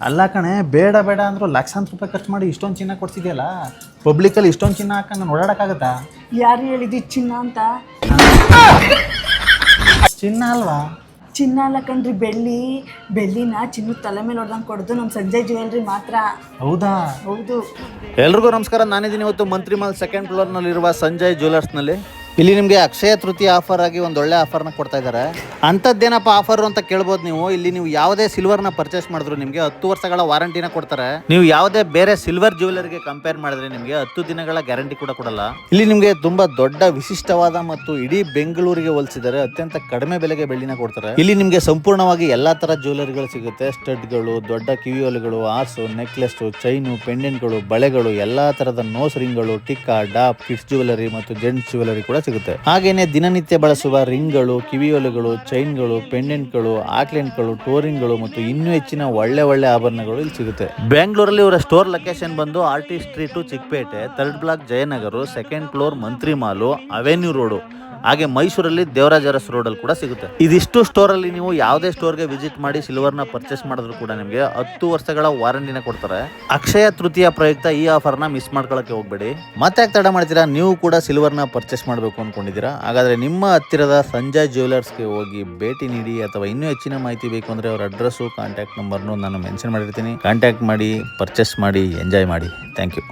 ಅಲ್ಲ ಕಣೆ, ಬೇಡ ಬೇಡ ಅಂದ್ರು ಲಕ್ಷಾಂತರ ರೂಪಾಯಿ ಖರ್ಚು ಮಾಡಿ ಇಷ್ಟೊಂದು ಚಿನ್ನ ಕೊಡ್ಸಿದ್ಯಲ್ಲ, ಪಬ್ಲಿಕಲ್ಲಿ ಇಷ್ಟೊಂದು ಚಿನ್ನ ಹಾಕೊಂಡು ನಾನು ಓಡಾಡಕ್ಕಾಗತ್ತಾ? ಯಾರು ಹೇಳಿದ್ದು ಚಿನ್ನ ಅಂತ? ಚಿನ್ನ ಅಲ್ವಾ? ಚಿನ್ನ ಅಲ್ಲ ಕಣ್ರಿ, ಬೆಳ್ಳಿನ ಚಿನ್ನದ ತಲೆ ಮೇಲೆ ಹೊಡೆದಂಗೆ ಕೊಡೋದು ನಮ್ಮ ಸಂಜಯ್ ಜ್ಯುವೆಲ್ರಿ ಮಾತ್ರ. ಹೌದಾ? ಹೌದು. ಎಲ್ರಿಗೂ ನಮಸ್ಕಾರ. ನಾನಿದ್ದೀನಿ ಇವತ್ತು ಮಂತ್ರಿ ಮಾಲ್ ಸೆಕೆಂಡ್ ಫ್ಲೋರ್ನಲ್ಲಿರುವ ಸಂಜಯ್ ಜ್ಯುವೆಲರ್ಸ್ನಲ್ಲಿ. ಇಲ್ಲಿ ನಿಮಗೆ ಅಕ್ಷಯ ತೃತೀಯ ಆಫರ್ ಆಗಿ ಒಂದು ಒಳ್ಳೆ ಆಫರ್ನ ಕೊಡ್ತಾ ಇದ್ದಾರೆ. ಅಂಥದ್ದೇನಪ್ಪ ಆಫರ್ ಅಂತ ಕೇಳ್ಬೋದು ನೀವು. ಇಲ್ಲಿ ನೀವು ಯಾವುದೇ ಸಿಲ್ವರ್ನ ಪರ್ಚೇಸ್ ಮಾಡಿದ್ರು ನಿಮಗೆ 10 ವರ್ಷಗಳ ವಾರಂಟಿನ ಕೊಡ್ತಾರೆ. ನೀವು ಯಾವುದೇ ಬೇರೆ ಸಿಲ್ವರ್ ಜ್ಯುವೆಲರಿಗೆ ಕಂಪೇರ್ ಮಾಡಿದ್ರೆ ನಿಮಗೆ 10 ದಿನಗಳ ಗ್ಯಾರಂಟಿ ಕೂಡ ಕೊಡಲ್ಲ. ಇಲ್ಲಿ ನಿಮಗೆ ತುಂಬಾ ದೊಡ್ಡ ವಿಶಿಷ್ಟವಾದ ಮತ್ತು ಇಡೀ ಬೆಂಗಳೂರಿಗೆ ಹೋಲಿಸಿದರೆ ಅತ್ಯಂತ ಕಡಿಮೆ ಬೆಲೆಗೆ ಬೆಳ್ಳಿನ ಕೊಡ್ತಾರೆ. ಇಲ್ಲಿ ನಿಮಗೆ ಸಂಪೂರ್ಣವಾಗಿ ಎಲ್ಲಾ ತರ ಜ್ಯುವೆಲರಿಗಳು ಸಿಗುತ್ತೆ. ಸ್ಟಡ್ಗಳು, ದೊಡ್ಡ ಕಿವಿಯೋಲೆಗಳು, ಆರ್ಸು, ನೆಕ್ಲೆಸ್, ಚೈನು, ಪೆಂಡೆಂಟ್ಗಳು, ಬಳೆಗಳು, ಎಲ್ಲಾ ತರದ ನೋಸ್ ರಿಂಗ್ಗಳು, ಟಿಕ್ಕಾ, ಡಾಪ್, ಕಿಡ್ಸ್ ಜ್ಯುವೆಲರಿ ಮತ್ತು ಜೆಂಟ್ಸ್ ಜ್ಯುವೆಲರಿ ಕೂಡ ಸಿಗುತ್ತೆ. ಹಾಗೇನೆ ದಿನನಿತ್ಯ ಬಳಸುವ ರಿಂಗ್ಗಳು, ಕಿವಿಯೋಲೆಗಳು, ಚೈನ್ಗಳು, ಪೆಂಡೆಂಟ್ಗಳು, ಆಕ್ಲೆಂಟ್ಗಳು, ಟೋರಿಂಗ್ಗಳು ಮತ್ತು ಇನ್ನೂ ಹೆಚ್ಚಿನ ಒಳ್ಳೆ ಆಭರಣಗಳು ಇಲ್ಲಿ ಸಿಗುತ್ತೆ. ಬೆಂಗಳೂರಲ್ಲಿ ಇವರ ಸ್ಟೋರ್ ಲೊಕೇಶನ್ ಬಂದು RT street, Chikkapete, 3rd block, Jayanagar, 2nd floor, Mantri mall, avenue road. ಹಾಗೆ ಮೈಸೂರಲ್ಲಿ ದೇವರಾಜ ಅರಸ್ ರೋಡ್ ಅಲ್ಲಿ ಕೂಡ ಸಿಗುತ್ತೆ. ಇದಿಷ್ಟು ಸ್ಟೋರ್ ಅಲ್ಲಿ ನೀವು ಯಾವುದೇ ಸ್ಟೋರ್ಗೆ ವಿಸಿಟ್ ಮಾಡಿ ಸಿಲ್ವರ್ನ ಪರ್ಚೇಸ್ ಮಾಡಿದ್ರು ಕೂಡ ನಿಮಗೆ 10 ವರ್ಷಗಳ ವಾರಂಟಿನ ಕೊಡ್ತಾರೆ. ಅಕ್ಷಯ ತೃತೀಯ ಪ್ರಯುಕ್ತ ಈ ಆಫರ್ನ ಮಿಸ್ ಮಾಡ್ಕೊಳ್ಳಕ್ಕೆ ಹೋಗ್ಬೇಡಿ. ಮತ್ತೆ ಯಾಕೆ ತಡ ಮಾಡ್ತೀರಾ? ನೀವು ಕೂಡ ಸಿಲ್ವರ್ನ ಪರ್ಚೇಸ್ ಮಾಡಬೇಕು ಅನ್ಕೊಂಡಿದ್ದೀರಾ? ಹಾಗಾದ್ರೆ ನಿಮ್ಮ ಹತ್ತಿರದ ಸಂಜಯ್ ಜ್ಯುವೆಲರ್ಸ್ಗೆ ಹೋಗಿ ಭೇಟಿ ನೀಡಿ. ಅಥವಾ ಇನ್ನೂ ಹೆಚ್ಚಿನ ಮಾಹಿತಿ ಬೇಕು ಅಂದ್ರೆ ಅವರ ಅಡ್ರೆಸ್ಸು, ಕಾಂಟ್ಯಾಕ್ಟ್ ನಂಬರ್ನು ನಾನು ಮೆನ್ಷನ್ ಮಾಡಿರ್ತೀನಿ. ಕಾಂಟ್ಯಾಕ್ಟ್ ಮಾಡಿ, ಪರ್ಚೇಸ್ ಮಾಡಿ, ಎಂಜಾಯ್ ಮಾಡಿ. Thank you.